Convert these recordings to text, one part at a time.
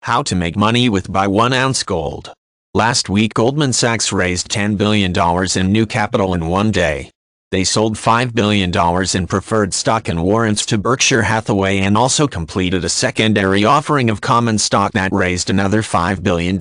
How to make money with buy 1 ounce gold. Last week Goldman Sachs raised $10 billion in new capital in one day. They sold $5 billion in preferred stock and warrants to Berkshire Hathaway and also completed a secondary offering of common stock that raised another $5 billion.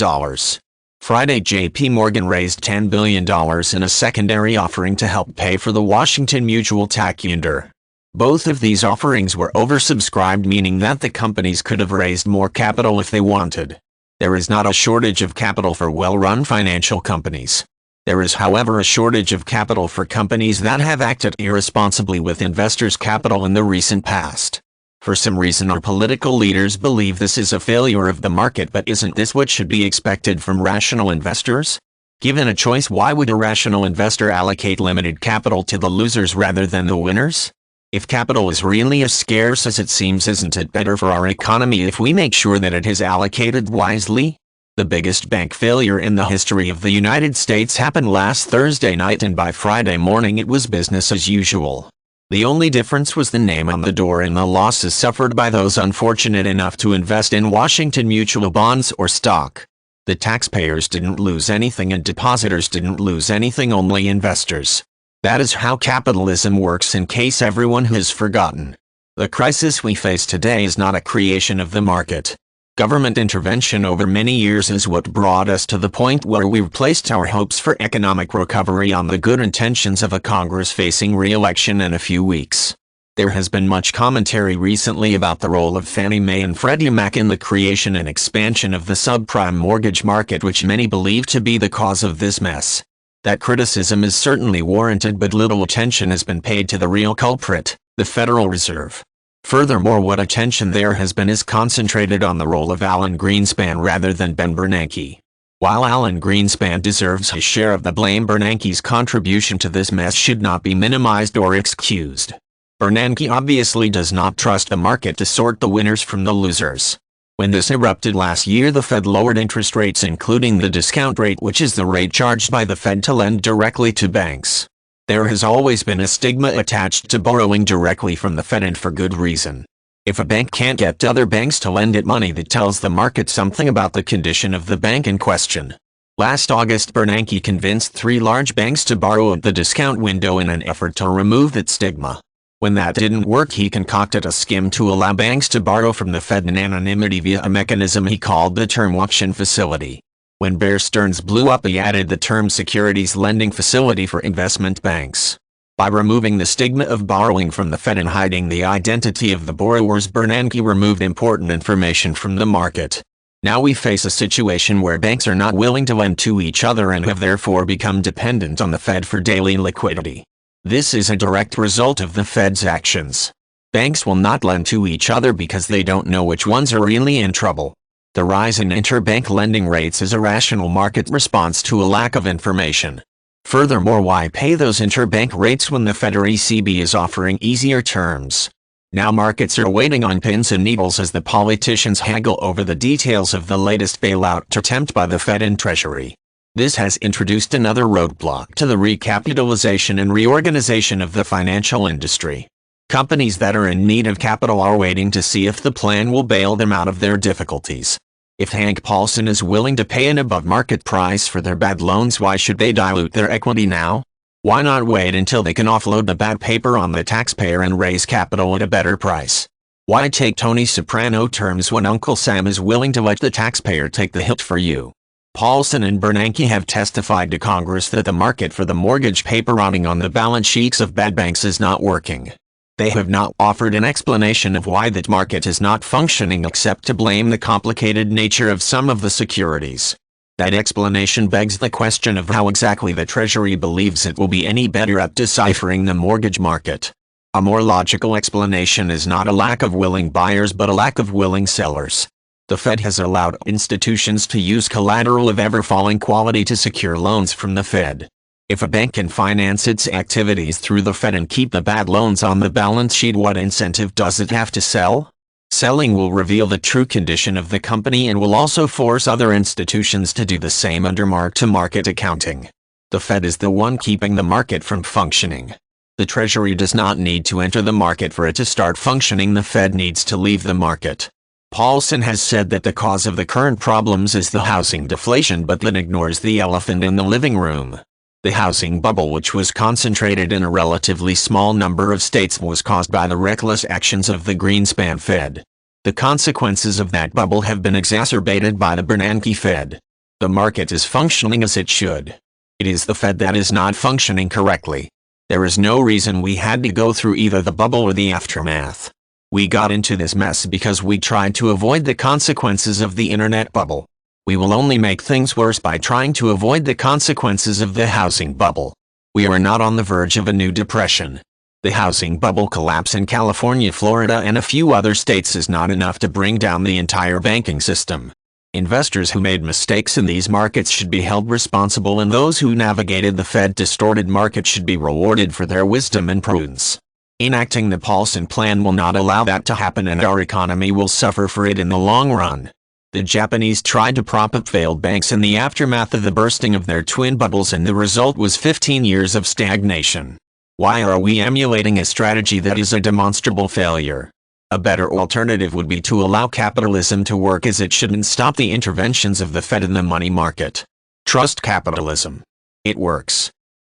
Friday JP Morgan raised $10 billion in a secondary offering to help pay for the Washington Mutual takeover. Both of these offerings were oversubscribed, meaning that the companies could have raised more capital if they wanted. There is not a shortage of capital for well-run financial companies. There is, however, a shortage of capital for companies that have acted irresponsibly with investors' capital in the recent past. For some reason our political leaders believe this is a failure of the market, but isn't this what should be expected from rational investors? Given a choice, why would a rational investor allocate limited capital to the losers rather than the winners? If capital is really as scarce as it seems, isn't it better for our economy if we make sure that it is allocated wisely? The biggest bank failure in the history of the United States happened last Thursday night, and by Friday morning it was business as usual. The only difference was the name on the door and the losses suffered by those unfortunate enough to invest in Washington Mutual bonds or stock. The taxpayers didn't lose anything and depositors didn't lose anything, only investors. That is how capitalism works, in case everyone has forgotten. The crisis we face today is not a creation of the market. Government intervention over many years is what brought us to the point where we've placed our hopes for economic recovery on the good intentions of a Congress facing re-election in a few weeks. There has been much commentary recently about the role of Fannie Mae and Freddie Mac in the creation and expansion of the subprime mortgage market, which many believe to be the cause of this mess. That criticism is certainly warranted, but little attention has been paid to the real culprit, the Federal Reserve. Furthermore, what attention there has been is concentrated on the role of Alan Greenspan rather than Ben Bernanke. While Alan Greenspan deserves his share of the blame, Bernanke's contribution to this mess should not be minimized or excused. Bernanke obviously does not trust the market to sort the winners from the losers. When this erupted last year, the Fed lowered interest rates, including the discount rate, which is the rate charged by the Fed to lend directly to banks. There has always been a stigma attached to borrowing directly from the Fed, and for good reason. If a bank can't get other banks to lend it money, that tells the market something about the condition of the bank in question. Last August, Bernanke convinced 3 large banks to borrow at the discount window in an effort to remove that stigma. When that didn't work, he concocted a scheme to allow banks to borrow from the Fed in anonymity via a mechanism he called the Term Option Facility. When Bear Stearns blew up, he added the Term Securities Lending Facility for investment banks. By removing the stigma of borrowing from the Fed and hiding the identity of the borrowers, Bernanke removed important information from the market. Now we face a situation where banks are not willing to lend to each other and have therefore become dependent on the Fed for daily liquidity. This is a direct result of the Fed's actions. Banks will not lend to each other because they don't know which ones are really in trouble. The rise in interbank lending rates is a rational market response to a lack of information. Furthermore, why pay those interbank rates when the Fed or ECB is offering easier terms? Now markets are waiting on pins and needles as the politicians haggle over the details of the latest bailout attempt by the Fed and Treasury. This has introduced another roadblock to the recapitalization and reorganization of the financial industry. Companies that are in need of capital are waiting to see if the plan will bail them out of their difficulties. If Hank Paulson is willing to pay an above-market price for their bad loans, why should they dilute their equity now? Why not wait until they can offload the bad paper on the taxpayer and raise capital at a better price? Why take Tony Soprano terms when Uncle Sam is willing to let the taxpayer take the hit for you? Paulson and Bernanke have testified to Congress that the market for the mortgage paper running on the balance sheets of bad banks is not working. They have not offered an explanation of why that market is not functioning, except to blame the complicated nature of some of the securities. That explanation begs the question of how exactly the Treasury believes it will be any better at deciphering the mortgage market. A more logical explanation is not a lack of willing buyers but a lack of willing sellers. The Fed has allowed institutions to use collateral of ever-falling quality to secure loans from the Fed. If a bank can finance its activities through the Fed and keep the bad loans on the balance sheet, what incentive does it have to sell? Selling will reveal the true condition of the company and will also force other institutions to do the same under mark-to-market accounting. The Fed is the one keeping the market from functioning. The Treasury does not need to enter the market for it to start functioning. The Fed needs to leave the market. Paulson has said that the cause of the current problems is the housing deflation, but that ignores the elephant in the living room. The housing bubble, which was concentrated in a relatively small number of states, was caused by the reckless actions of the Greenspan Fed. The consequences of that bubble have been exacerbated by the Bernanke Fed. The market is functioning as it should. It is the Fed that is not functioning correctly. There is no reason we had to go through either the bubble or the aftermath. We got into this mess because we tried to avoid the consequences of the internet bubble. We will only make things worse by trying to avoid the consequences of the housing bubble. We are not on the verge of a new depression. The housing bubble collapse in California, Florida, and a few other states is not enough to bring down the entire banking system. Investors who made mistakes in these markets should be held responsible, and those who navigated the Fed-distorted market should be rewarded for their wisdom and prudence. Enacting the Paulson Plan will not allow that to happen, and our economy will suffer for it in the long run. The Japanese tried to prop up failed banks in the aftermath of the bursting of their twin bubbles, and the result was 15 years of stagnation. Why are we emulating a strategy that is a demonstrable failure? A better alternative would be to allow capitalism to work as it should and stop the interventions of the Fed in the money market. Trust capitalism. It works.